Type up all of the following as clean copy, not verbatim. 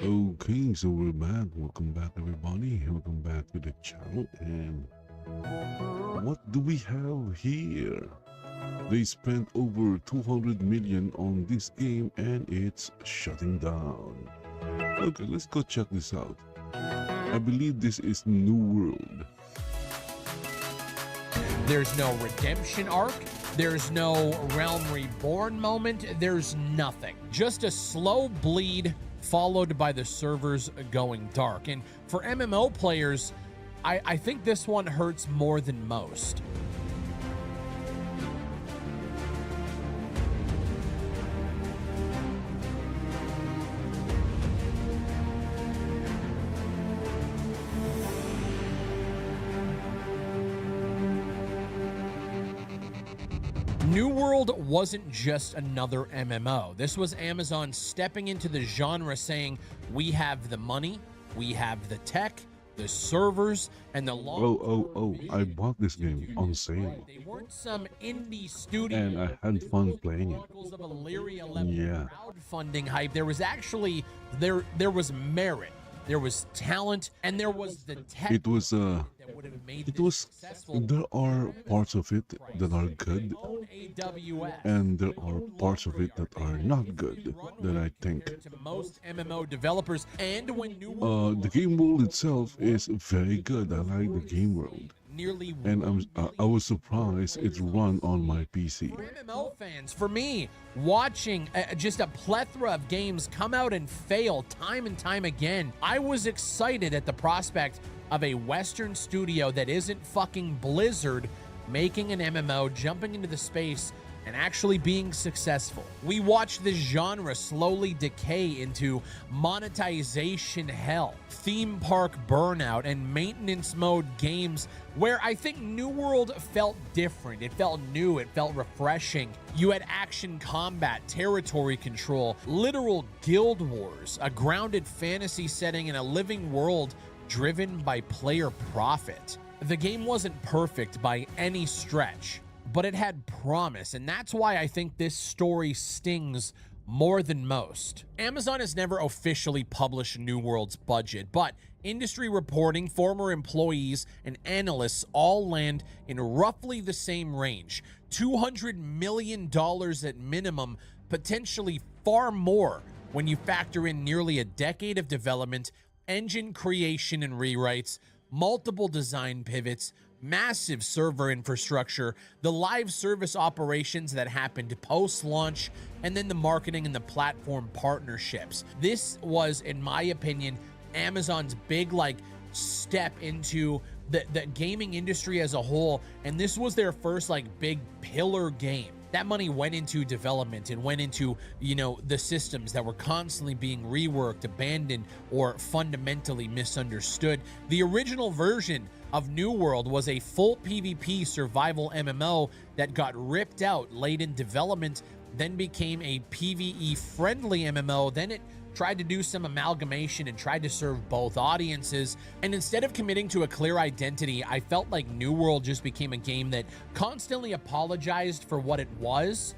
Okay, so we're back. Welcome back, everybody. Welcome back to the channel. And what do we have here? They spent over 200 million on this game and it's shutting down. Okay, let's go check this out. I believe this is New World. There's no redemption arc. There's no Realm Reborn moment. There's nothing. Just a slow bleed followed by the servers going dark. And for MMO players, I think this one hurts more than most. New World wasn't just another MMO. This was Amazon stepping into the genre saying, we have the money, we have the tech, the servers, and the Oh, I bought this game on sale. They weren't some indie studio. And I had fun playing it. Yeah. Crowdfunding hype. There was actually, there was merit. There was talent, and there was the tech. There are parts of it that are good, and there are parts of it that are not good, that I think. To most MMO developers, and when the game world itself is very good. I like the game world. And I was surprised it's run on my PC. For MMO fans, for me, watching just a plethora of games come out and fail time and time again, I was excited at the prospect of a Western studio that isn't fucking Blizzard making an MMO, jumping into the space, and actually being successful. We watched this genre slowly decay into monetization hell, theme park burnout, and maintenance mode games where I think New World felt different. It felt new, it felt refreshing. You had action combat, territory control, literal guild wars, a grounded fantasy setting in a living world driven by player profit. The game wasn't perfect by any stretch, but it had promise, and that's why I think this story stings more than most. Amazon has never officially published New World's budget, but industry reporting, former employees, and analysts all land in roughly the same range. $200 million at minimum, potentially far more when you factor in nearly a decade of development, engine creation and rewrites, multiple design pivots, massive server infrastructure, the live service operations that happened post-launch, and then the marketing and the platform partnerships. This was, in my opinion, Amazon's big step into the gaming industry as a whole, and this was their first big pillar game. That money went into development and went into, the systems that were constantly being reworked, abandoned, or fundamentally misunderstood. The original version of New World was a full PvP survival MMO that got ripped out late in development, then became a PvE-friendly MMO. Then it tried to do some amalgamation and tried to serve both audiences. And instead of committing to a clear identity, I felt like New World just became a game that constantly apologized for what it was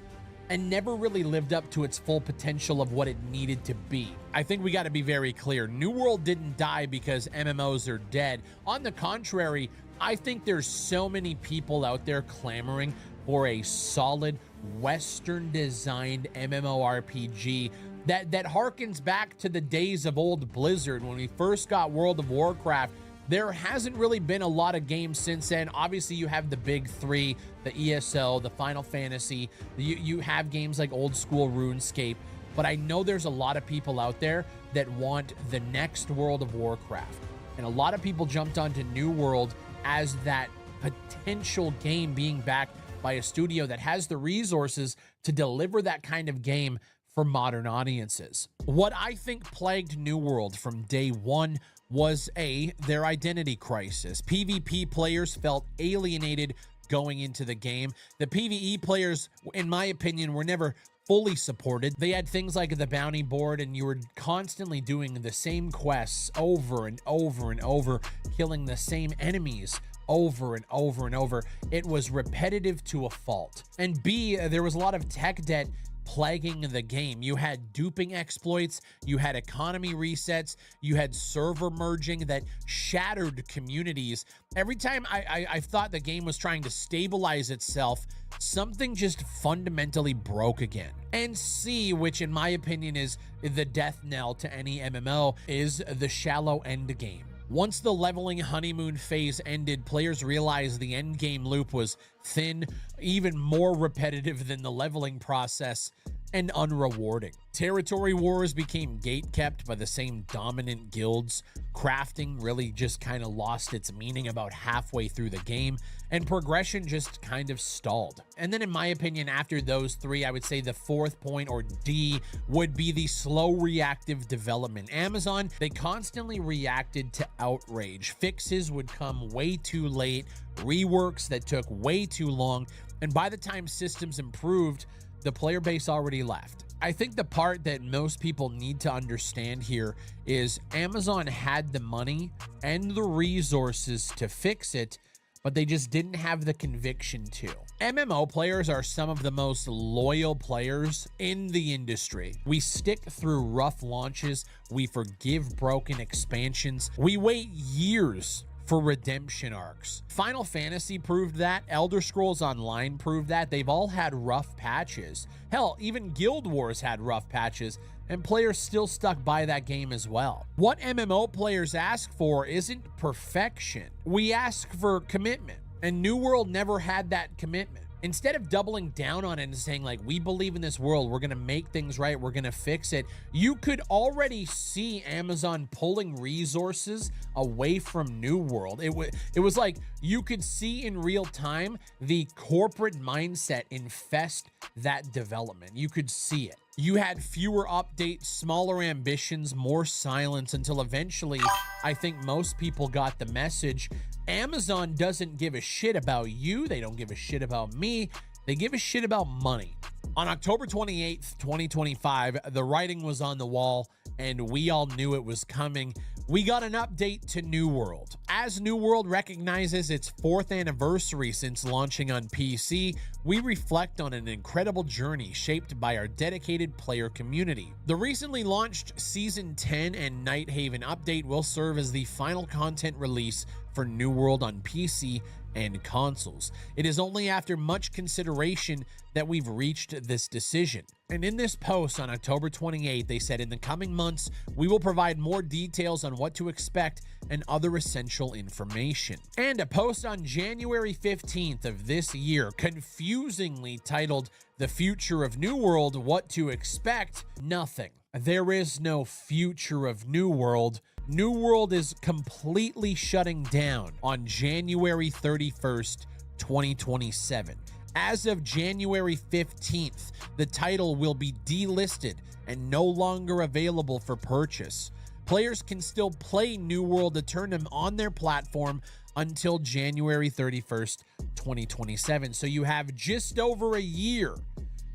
and never really lived up to its full potential of what it needed to be. I think we got to be very clear. New World didn't die because MMOs are dead. On the contrary, I think there's so many people out there clamoring for a solid Western designed MMORPG that harkens back to the days of old Blizzard when we first got World of Warcraft. There hasn't really been a lot of games since then. Obviously, you have the big three, the ESO, the Final Fantasy. You have games like old school RuneScape. But I know there's a lot of people out there that want the next World of Warcraft. And a lot of people jumped onto New World as that potential game being backed by a studio that has the resources to deliver that kind of game for modern audiences. What I think plagued New World from day one was their identity crisis. PvP players felt alienated going into the game. The PvE players, in my opinion, were never fully supported. They had things like the bounty board, and you were constantly doing the same quests over and over and over, killing the same enemies over and over and over. It was repetitive to a fault. And B, there was a lot of tech debt plaguing the game. You had duping exploits, you had economy resets, you had server merging that shattered communities. Every time I thought the game was trying to stabilize itself, something just fundamentally broke again. And C, which in my opinion is the death knell to any MMO, is the shallow end game. Once the leveling honeymoon phase ended, players realized the end game loop was thin, even more repetitive than the leveling process, and unrewarding. Territory wars became gatekept by the same dominant guilds. Crafting really just kind of lost its meaning about halfway through the game, and progression just kind of stalled. And then in my opinion, after those three, I would say the fourth point, or D, would be the slow reactive development. Amazon, they constantly reacted to outrage. Fixes would come way too late, reworks that took way too long, and by the time systems improved, the player base already left. I think the part that most people need to understand here is Amazon had the money and the resources to fix it, but they just didn't have the conviction to. MMO players are some of the most loyal players in the industry. We stick through rough launches, we forgive broken expansions, we wait years for redemption arcs. Final Fantasy proved that, Elder Scrolls Online proved that. They've all had rough patches. Hell, even Guild Wars had rough patches, and players still stuck by that game as well. What MMO players ask for isn't perfection. We ask for commitment, and New World never had that commitment. Instead of doubling down on it and saying, like, we believe in this world, we're gonna make things right, we're gonna fix it, you could already see Amazon pulling resources away from New World. It was like you could see in real time the corporate mindset infest that development. You could see it. You had fewer updates, smaller ambitions, more silence, until eventually I think most people got the message. Amazon doesn't give a shit about you. They don't give a shit about me. They give a shit about money. On October 28th, 2025, the writing was on the wall and we all knew it was coming. We got an update to New World. As New World recognizes its 4th anniversary since launching on PC, we reflect on an incredible journey shaped by our dedicated player community. The recently launched Season 10 and Nighthaven update will serve as the final content release for New World on PC and consoles. It is only after much consideration that we've reached this decision. And in this post on October 28th, they said, in the coming months, we will provide more details on what to expect and other essential information. And a post on January 15th of this year, confusingly titled, "The Future of New World, What to Expect?" Nothing. There is no future of New World. New World is completely shutting down on January 31st, 2027. As of January 15th, the title will be delisted and no longer available for purchase. Players can still play New World Eternum on their platform until January 31st, 2027. So you have just over a year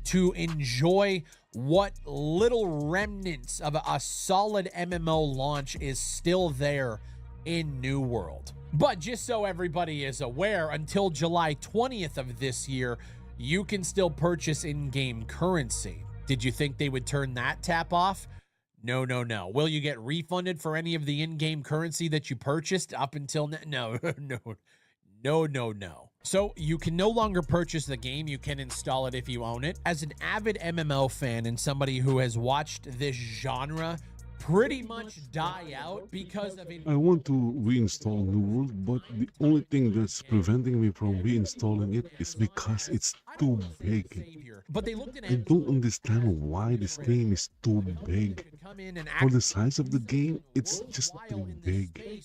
to enjoy what little remnants of a solid MMO launch is still there in New World. But just so everybody is aware, until July 20th of this year, you can still purchase in-game currency. Did you think they would turn that tap off? No, no, no. Will you get refunded for any of the in-game currency that you purchased up until now? No. So you can no longer purchase the game. You can install it if you own it. As an avid MMO fan and somebody who has watched this genre pretty much die out because of it. I want to reinstall New World, but the only thing that's preventing me from reinstalling it is because it's too big. But they looked at I don't understand why this game is too big. For the size of the game, it's just too big.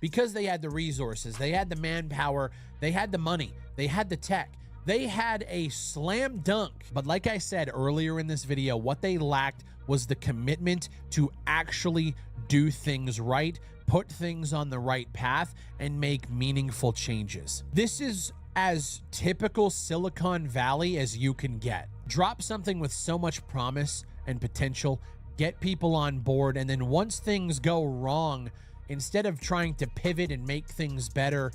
Because they had the resources, they had the manpower, they had the money, they had the tech, they had a slam dunk. But like I said earlier in this video, what they lacked was the commitment to actually do things right, put things on the right path, and make meaningful changes. This is as typical Silicon Valley as you can get. Drop something with so much promise and potential, get people on board, and then once things go wrong, instead of trying to pivot and make things better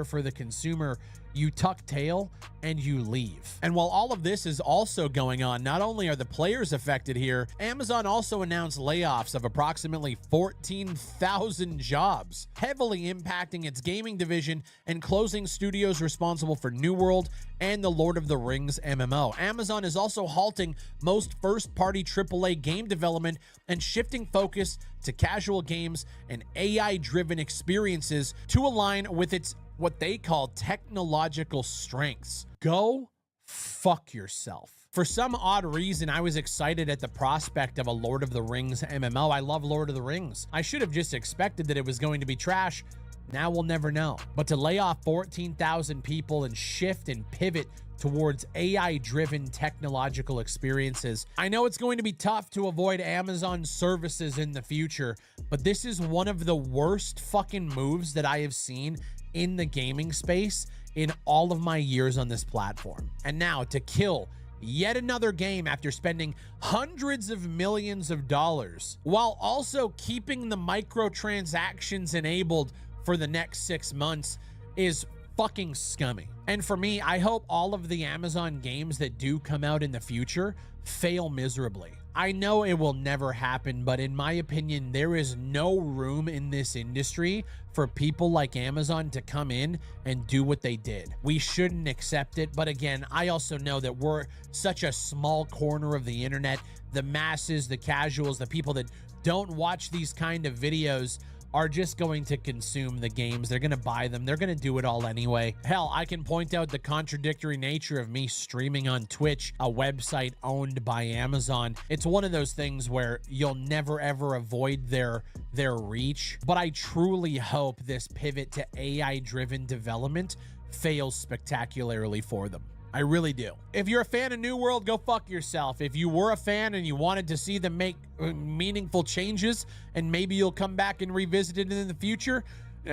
for the consumer, you tuck tail and you leave. And while all of this is also going on, not only are the players affected here, Amazon also announced layoffs of approximately 14,000 jobs, heavily impacting its gaming division and closing studios responsible for New World and the Lord of the Rings MMO. Amazon is also halting most first-party AAA game development and shifting focus to casual games and AI-driven experiences to align with its what they call technological strengths. Go fuck yourself. For some odd reason, I was excited at the prospect of a Lord of the Rings MMO. I love Lord of the Rings. I should have just expected that it was going to be trash. Now we'll never know. But to lay off 14,000 people and shift and pivot towards AI-driven technological experiences, I know it's going to be tough to avoid Amazon services in the future, but this is one of the worst fucking moves that I have seen in the gaming space in all of my years on this platform. And now to kill yet another game after spending hundreds of millions of dollars while also keeping the microtransactions enabled for the next 6 months is fucking scummy. And for me, I hope all of the Amazon games that do come out in the future fail miserably. I know it will never happen, but in my opinion, there is no room in this industry for people like Amazon to come in and do what they did. We shouldn't accept it. But again, I also know that we're such a small corner of the internet. The masses, the casuals, the people that don't watch these kind of videos are just going to consume the games. They're going to buy them. They're going to do it all anyway. Hell, I can point out the contradictory nature of me streaming on Twitch, a website owned by Amazon. It's one of those things where you'll never ever avoid their reach. But I truly hope this pivot to AI-driven development fails spectacularly for them. I really do. If you're a fan of New World, go fuck yourself. If you were a fan and you wanted to see them make meaningful changes and maybe you'll come back and revisit it in the future,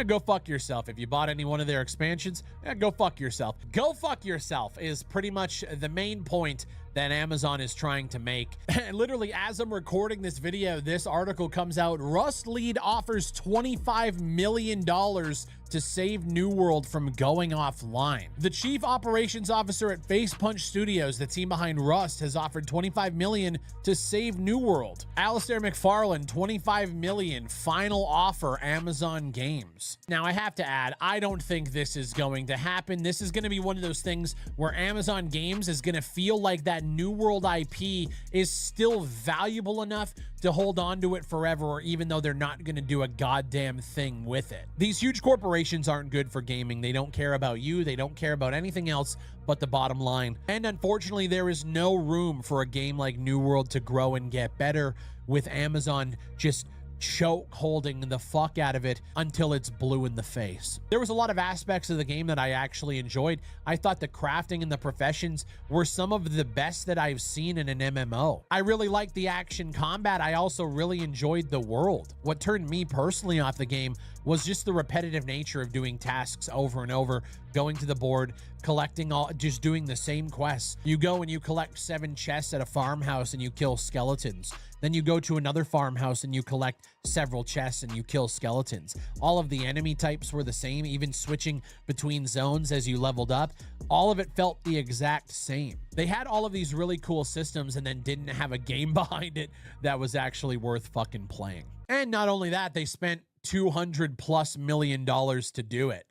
go fuck yourself. If you bought any one of their expansions, go fuck yourself. Go fuck yourself is pretty much the main point that Amazon is trying to make. Literally, as I'm recording this video, this article comes out. Rust lead offers $25 million to save New World from going offline. The chief operations officer at Face Punch Studios, the team behind Rust, has offered $25 million to save New World. Alistair McFarlane, $25 million, final offer, Amazon Games. Now, I have to add, I don't think this is going to happen. This is going to be one of those things where Amazon Games is going to feel like that New World IP is still valuable enough to hold on to it forever, or even though they're not going to do a goddamn thing with it. These huge corporations aren't good for gaming. They don't care about you. They don't care about anything else but the bottom line. And unfortunately, there is no room for a game like New World to grow and get better with Amazon just choke holding the fuck out of it until it's blue in the face. There was a lot of aspects of the game that I actually enjoyed. I thought the crafting and the professions were some of the best that I've seen in an MMO. I really liked the action combat. I also really enjoyed the world. What turned me personally off the game was just the repetitive nature of doing tasks over and over, going to the board, collecting just doing the same quests. You go and you collect 7 chests at a farmhouse and you kill skeletons. Then you go to another farmhouse and you collect several chests and you kill skeletons. All of the enemy types were the same, even switching between zones as you leveled up. All of it felt the exact same. They had all of these really cool systems and then didn't have a game behind it that was actually worth fucking playing. And not only that, they spent $200+ million to do it.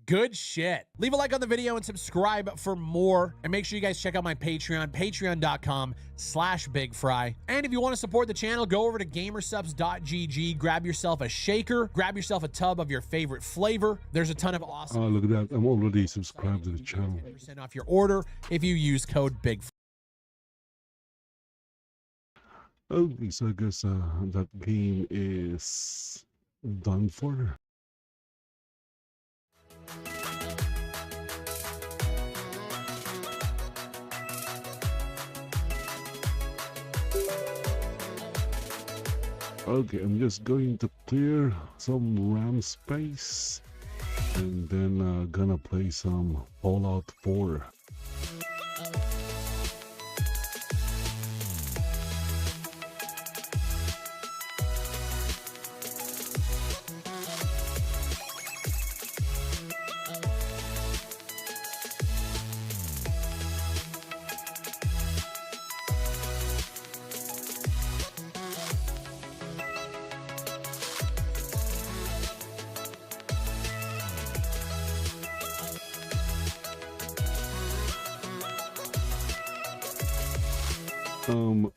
Good shit. Leave a like on the video and subscribe for more. And make sure you guys check out my Patreon, patreon.com/BigFry. And if you want to support the channel, go over to gamersubs.gg, grab yourself a shaker, grab yourself a tub of your favorite flavor. There's a ton of awesome. Oh, look at that. I'm already subscribed to the channel. 10% off your order if you use code BIGFRY. Okay, so I guess that game is done for. Okay, I'm just going to clear some RAM space and then gonna play some Fallout 4.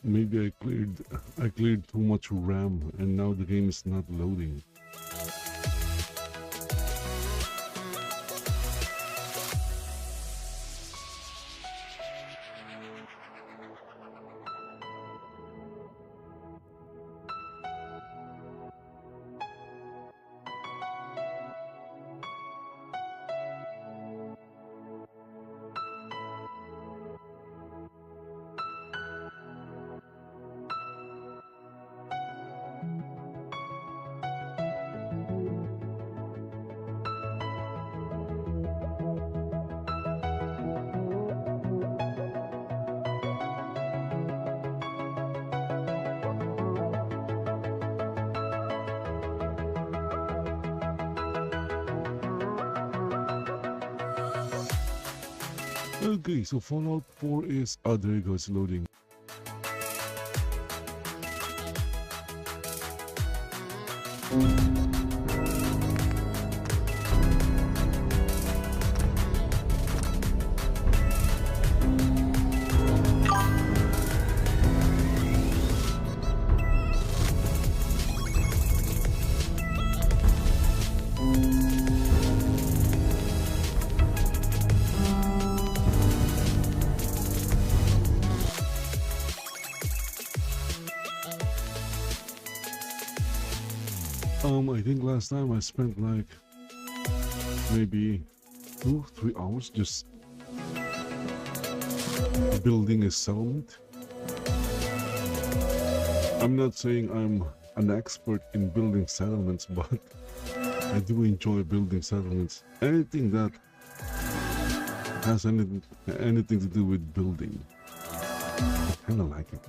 Maybe I cleared too much RAM and now the game is not loading. Okay, so Fallout 4 is... Oh, there you go, it's loading. I think last time I spent like maybe 2-3 hours just building a settlement. I'm not saying I'm an expert in building settlements, but I do enjoy building settlements. Anything that has anything to do with building, I kind of like it.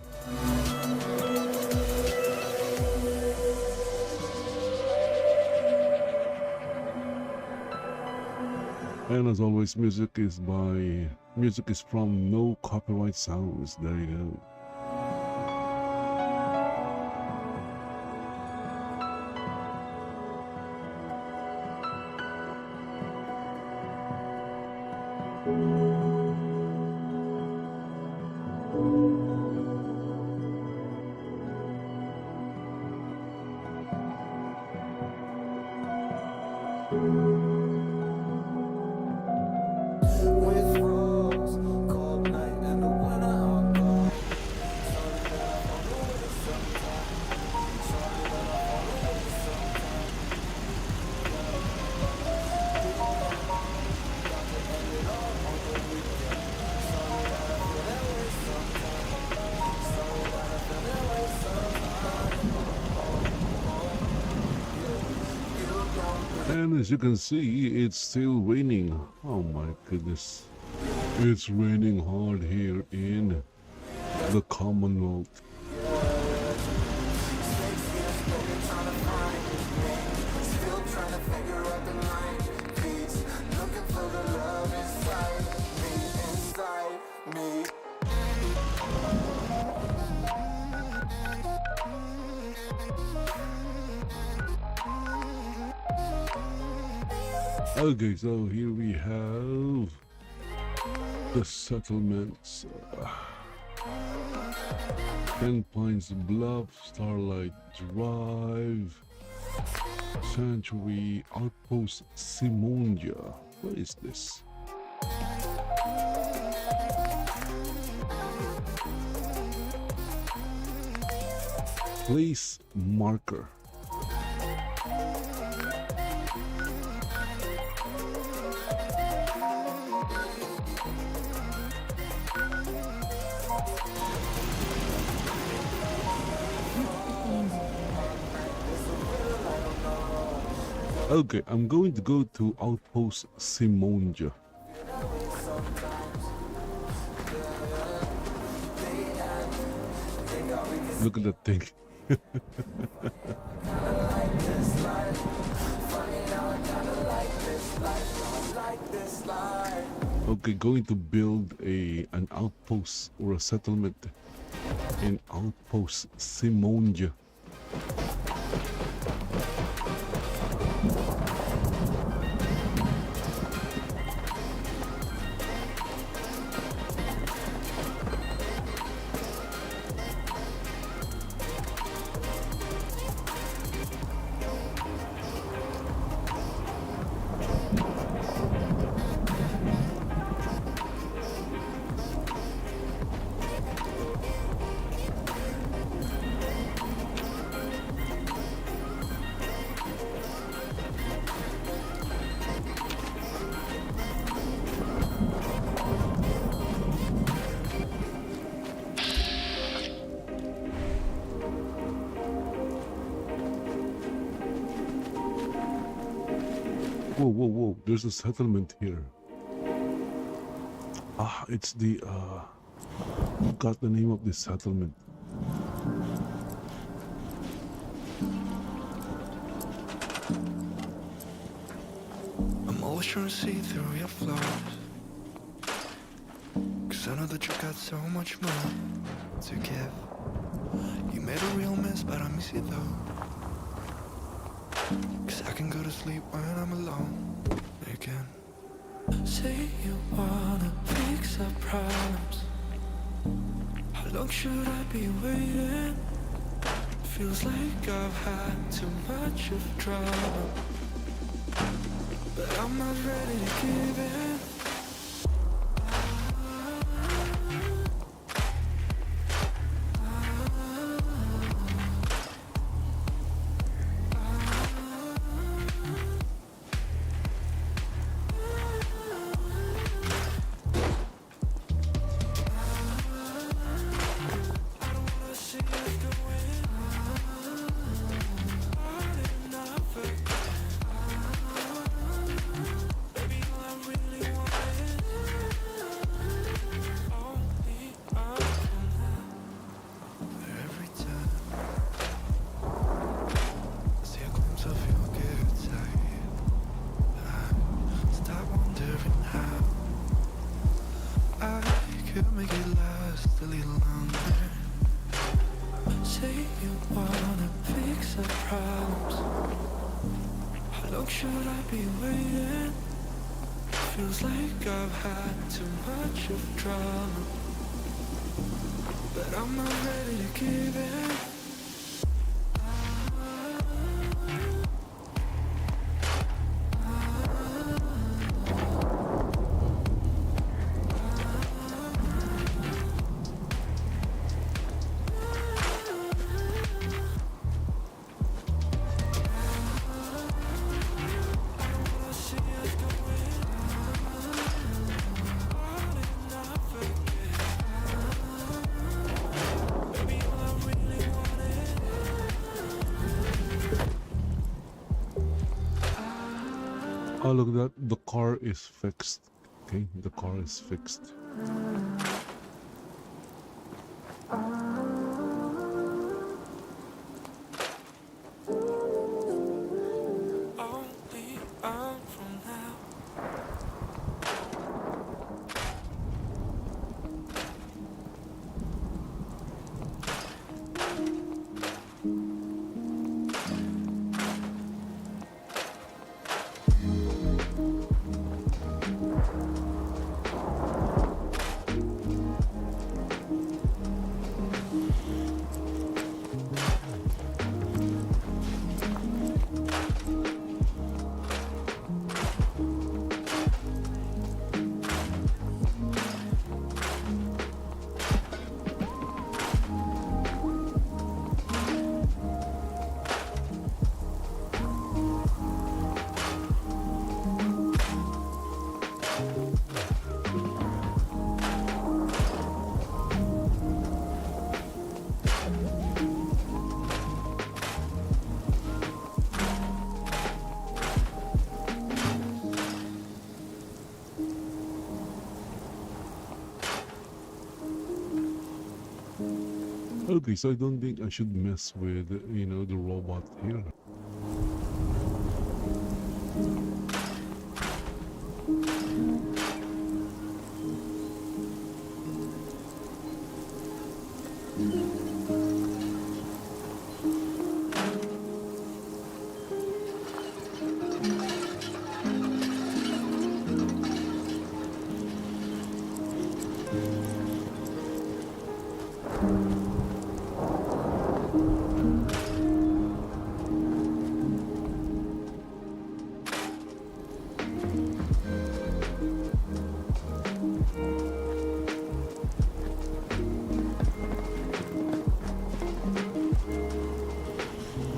And as always, music is from No Copyright Sounds. There you go. And as you can see, it's still raining. Oh my goodness. It's raining hard here in the Commonwealth. Okay, so here we have the settlements. 10 Pines Bluff, Starlight Drive, Sanctuary, Outpost Simondia. What is this? Place marker. Okay, I'm going to go to Outpost Simondia. Look at that thing. Okay, going to build an outpost or a settlement in Outpost Simondia. Whoa, whoa, whoa! There's a settlement here. Ah, it's the got the name of this settlement. I'm always trying to see through your flaws, 'cause I know that you got so much more to give. You made a real mess, but I miss you though, 'cause I can go to sleep when I'm alone again. Say you wanna fix our problems. How long should I be waiting? Feels like I've had too much of trouble, but I'm not ready to give in. Make it last a little longer. Say you wanna fix our problems. How long should I be waiting? Feels like I've had too much of trouble, but I'm not ready to give in. Oh, look at that. The car is fixed. Okay, the car is fixed. Only on from now. Okay, so I don't think I should mess with, you know, the robot here.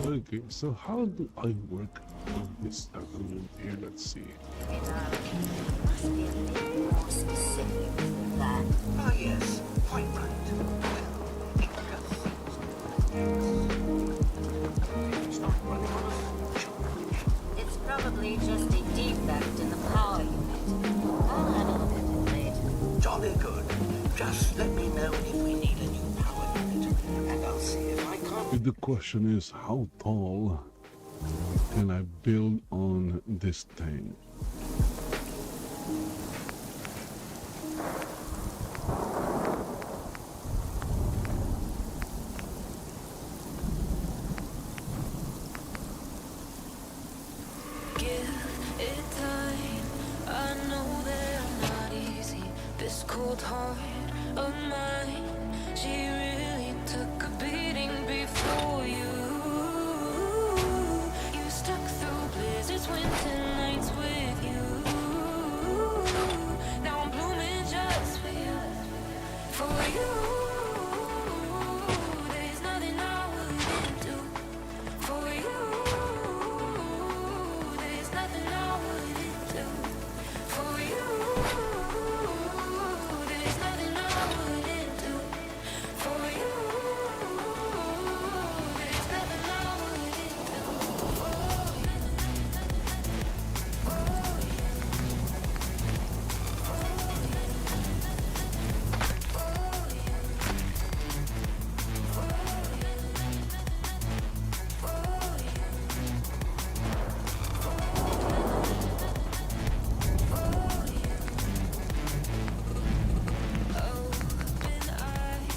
Okay, so how do I work on this document here? Let's see. Must be a bit more specific than that. Ah, yes, quite right. Well, it just... It's not running on a full charge. It's probably just a deep jolly good. Just let me know if we need a new power unit, and I'll see if I can't. The question is, how tall can I build on this thing? Give it time. I know that I'm not easy. This cold heart of mine, she really took a beating before you. You stuck through blizzards, winter nights with you. Now I'm blooming just for you, for you. There's nothing I wouldn't do for you. There's nothing I wouldn't do for you. There's nothing I wouldn't do for you. There's nothing I wouldn't do for you. Open eye,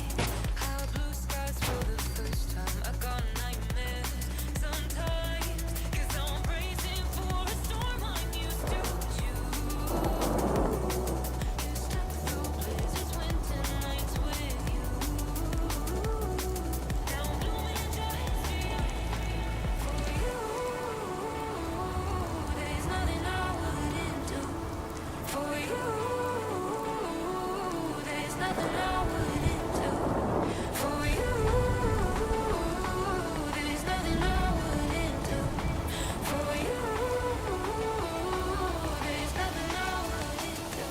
how blue skies for the first time. I got nightmares sometimes, 'cause I'm bracing for a storm I'm used to. You stuck through blizzards, winter nights with you. Now I'm blooming just for you. There's nothing I wouldn't do for you. There's nothing I wouldn't do for you. There's nothing I wouldn't do for you. There's nothing I wouldn't do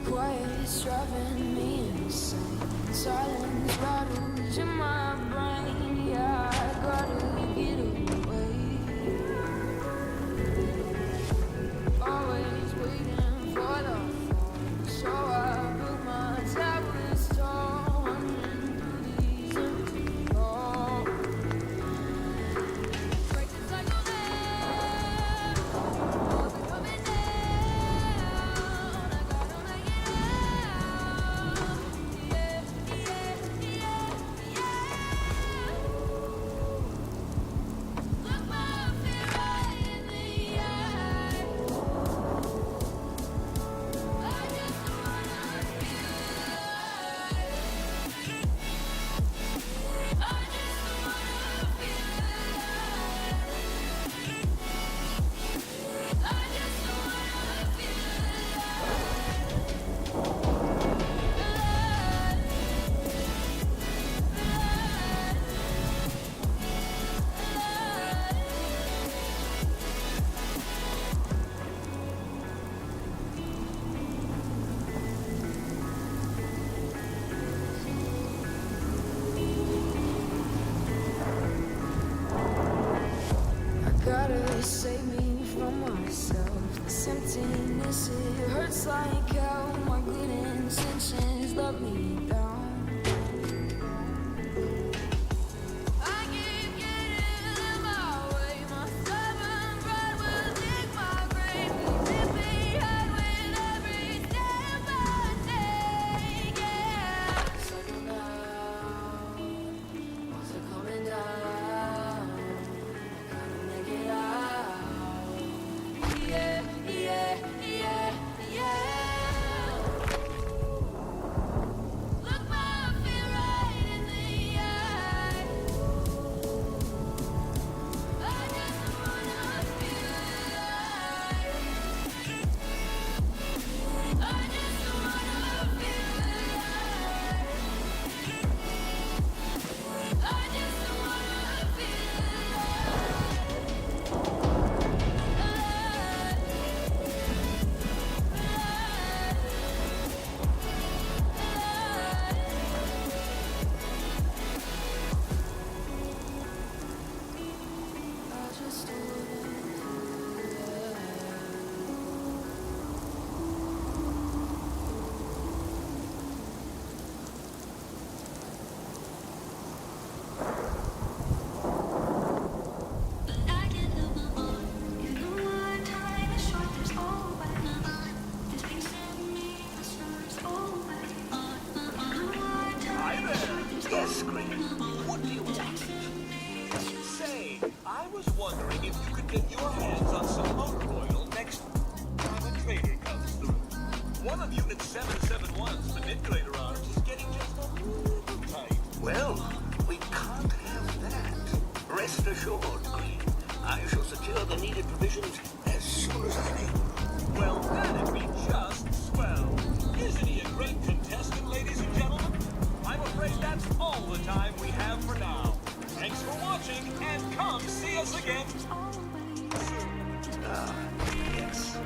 Quiet's driving me insane. Silence rattles in my brain. Yeah, I gotta get away. Always waiting for the fall, so I built my towers tall, running through these empty halls. Break the cycle now, walls are coming down. I gotta make it out. Yeah, yeah, yeah, yeah. Look my fear right in the eye. I just wanna feel alive. I just wanna feel alive. I just wanna feel alive. I gotta save me from myself. This emptiness, it hurts like hell. My good intentions let me down. I keep getting in my way. My stubborn pride will dig my grave. Rip me hard with every step I take. Yeah. Settle down. Walls are coming down. Gotta make it out. Yeah, yeah, yeah, yeah. Look What do you want? Say, I was wondering if you could get your hands on some motor oil next time a trader comes through. One of Unit 771's manipulator arms is getting just a little tight. Well, we can't have that. Rest assured, Queen. I shall secure the needed provisions as soon as I'm able. Well, that'd be just swell. Isn't he a great contestant, ladies and gentlemen? I'm afraid that's all the time we have for now. Thanks for watching, and come see us again soon. Yes.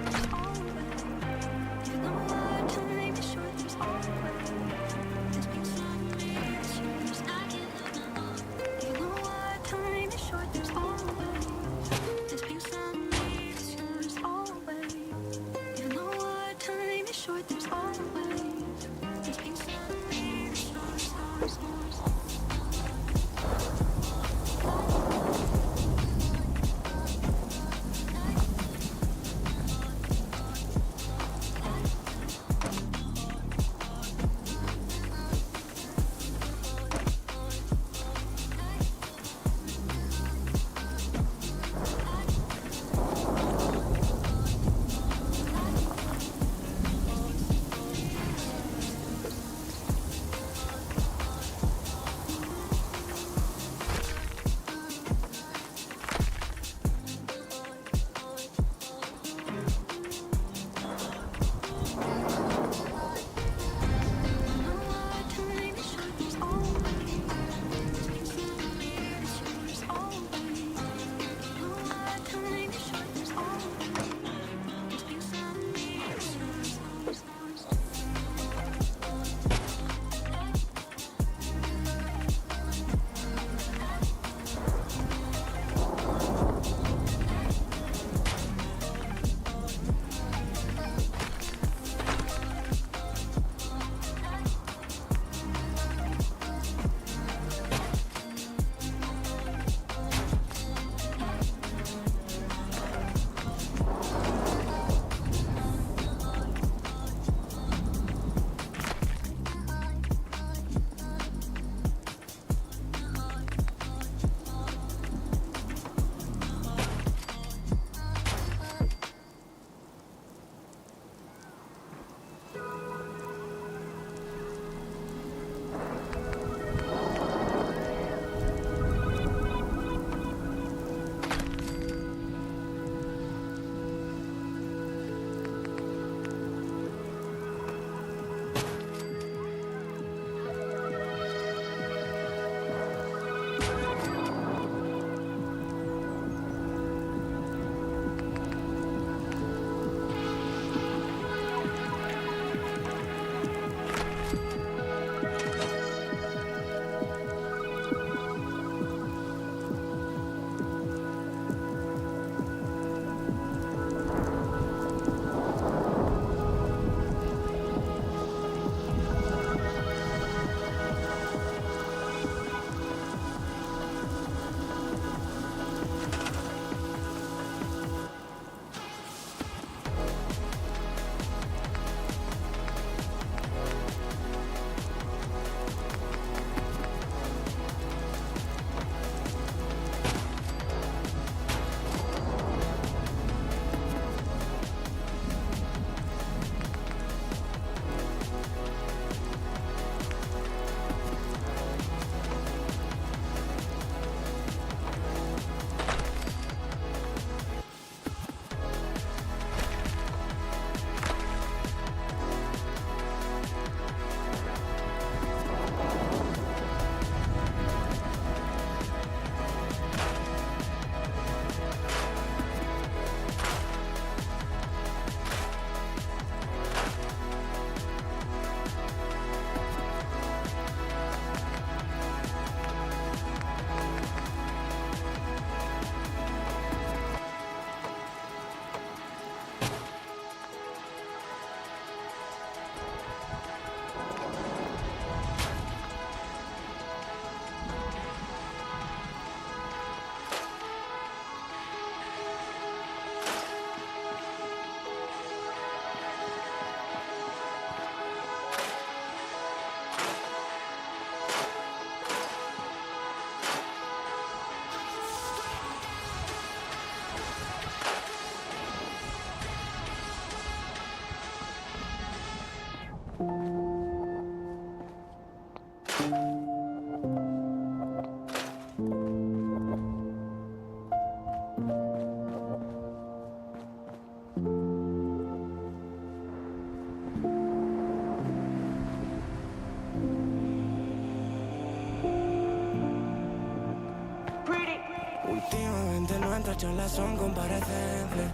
nuestras charlas son comparecencias.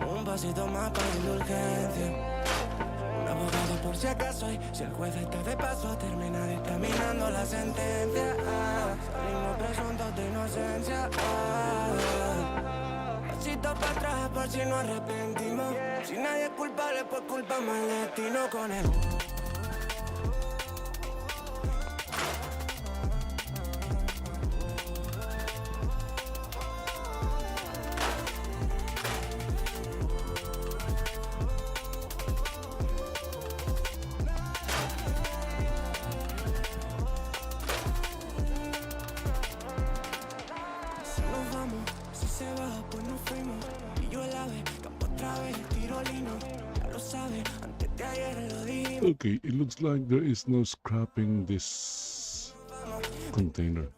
Un pasito más para la indulgencia. Un abogado por si acaso, y si el juez está de paso, termina dictaminando la sentencia. Salimos presuntos de inocencia. Pasito para atrás por si nos arrepentimos. Si nadie es culpable, pues culpamos al destino con él. Okay, it looks like there is no scrapping this container.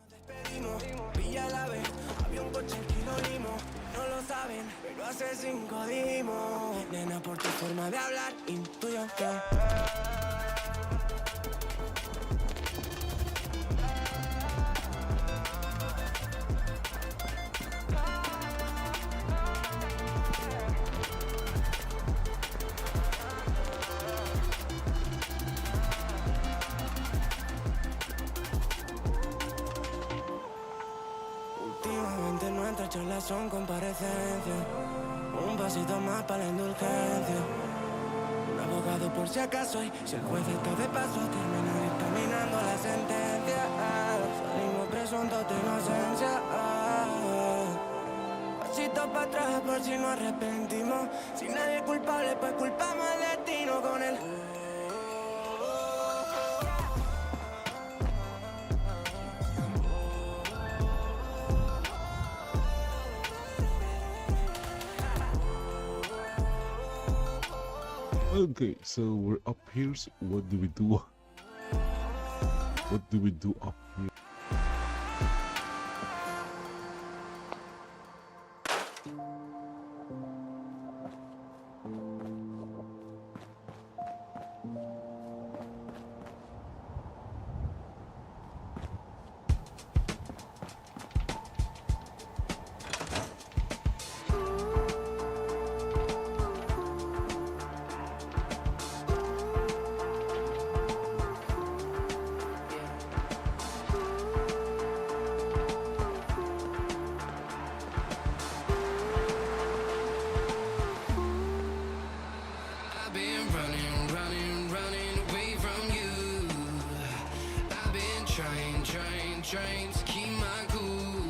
Nena, por tu forma de hablar, intuyo que últimamente nuestras charlas son comparecencias. Un pasito más para la indulgencia. Un abogado por si acaso, y si el juez está de paso, termina dictaminando la sentencia. Salimos presuntos de inocencia. Pasito para atrás por si nos arrepentimos. Si nadie es culpable, pues culpamos al destino con él. Okay, so we're up here. So what do we do? What do we do up here? I've been running away from you. I've been trying to keep my cool.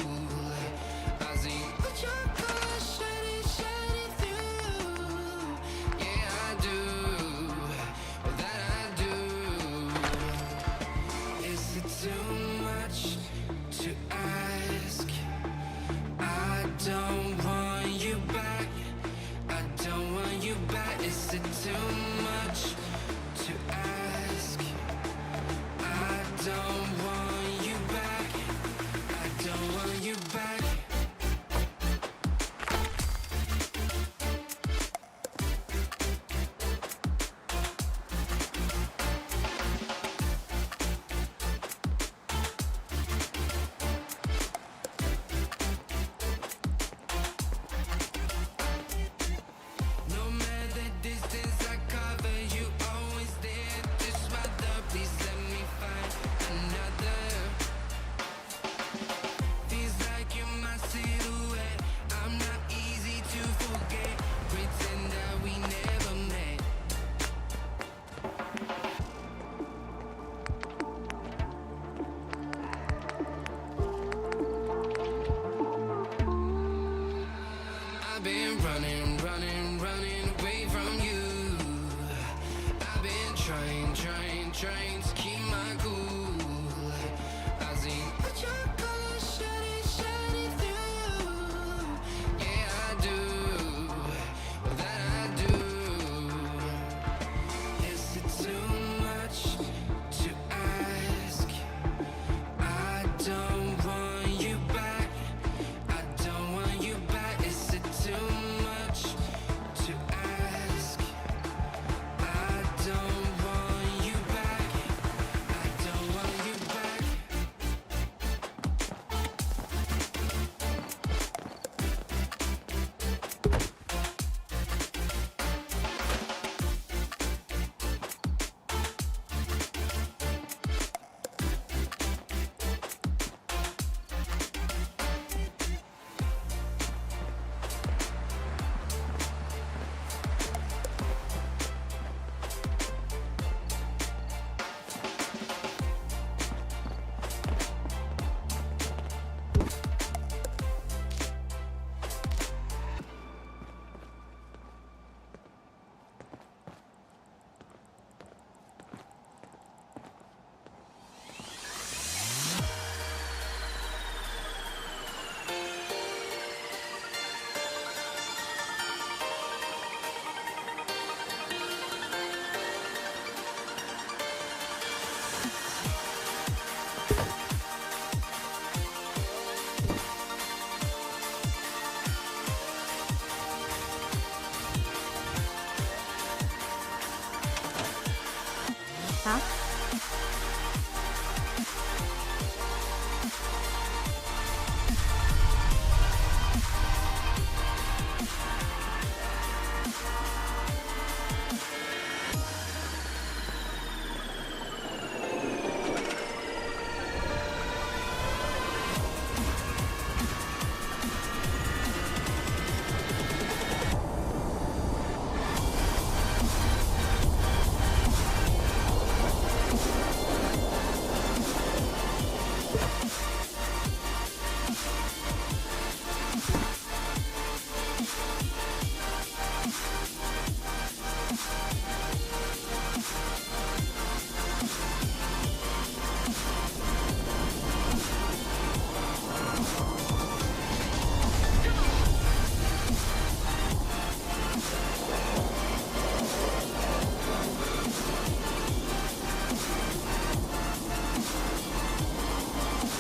I see what your colors shining through. Yeah, I do. That I do. Is it too much to ask? I don't want you back. I don't want you back. Is it too much to ask? I don't want you back. I don't want you back. No matter distance I cover, you always there. Just mother, please let me find another. Feels like you're my silhouette. I'm not easy to forget. Pretend that we never met. I've been running away from you. I've been trying to keep my cool. I see what your colors shining through. Yeah, I do. That I do. Is it too much to ask? I don't want you back. I don't want you back. Is it too much to ask? I don't want you back. I don't want you back.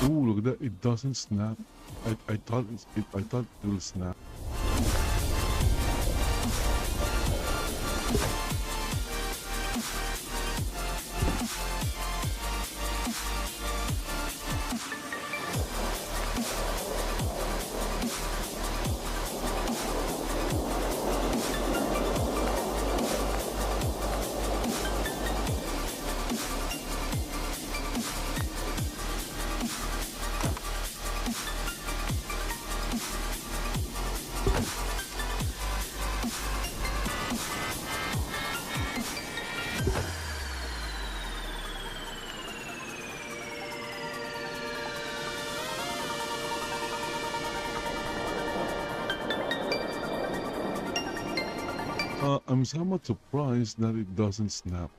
Oh, look at that! It doesn't snap. I thought I thought it will snap. I'm somewhat surprised that it doesn't snap.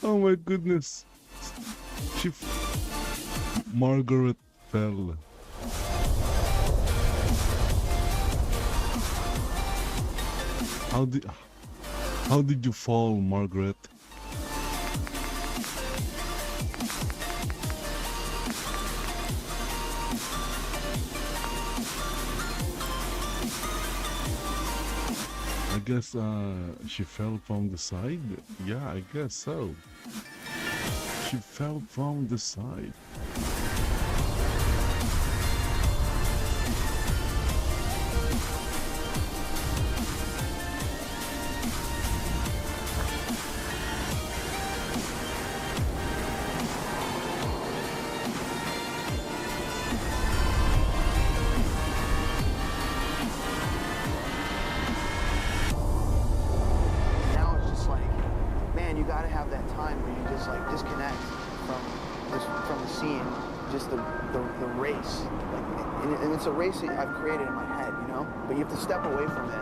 Oh my goodness. Margaret fell. How did you fall, Margaret? I guess she fell from the side. Yeah, I guess so. She fell from the side. Now it's just like, man, you gotta have that time where you just like disconnect from the scene, just the race. Like, and it's a race that I've created in my head, you know? But you have to step away from it.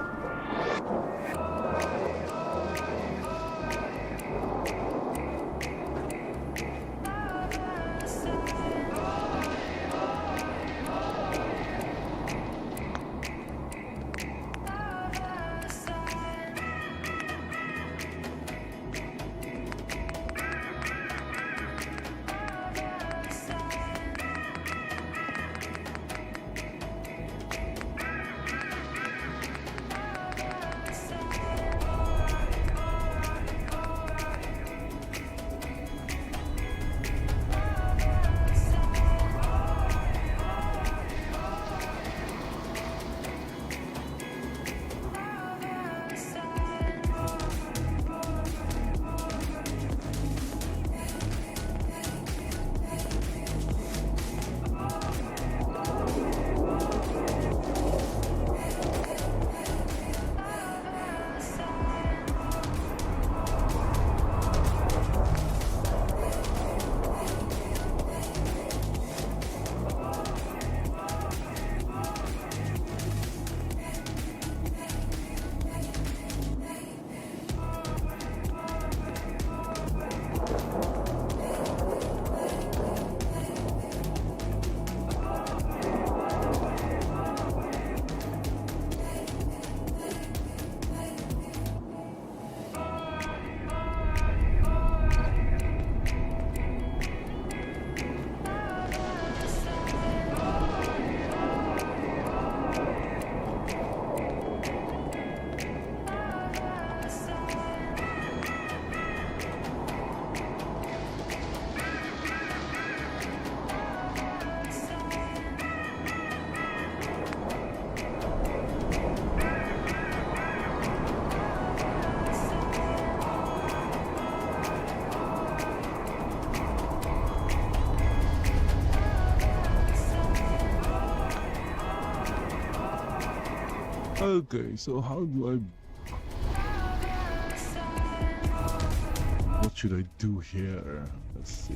Okay, so how do I... What should I do here? Let's see.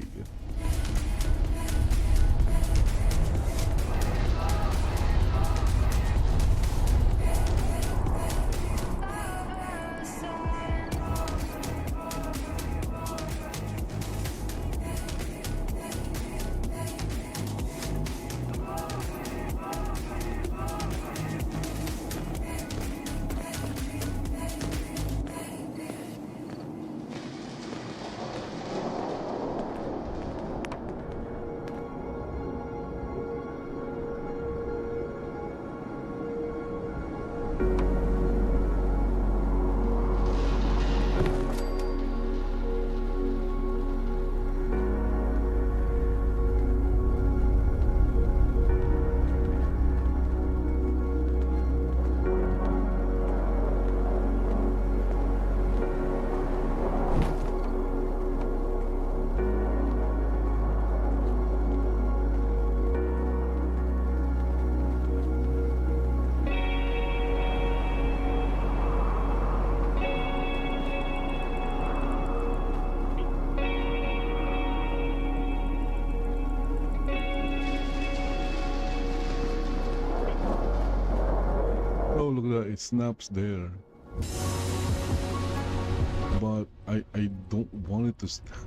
Oh, look at that, it snaps there. But I don't want it to snap.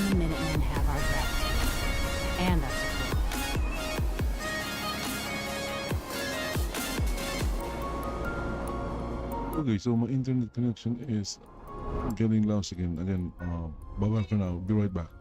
and the Minutemen have our gratitude and our support. Okay, so my internet connection is getting lost again. Again, bye bye for now. Be right back.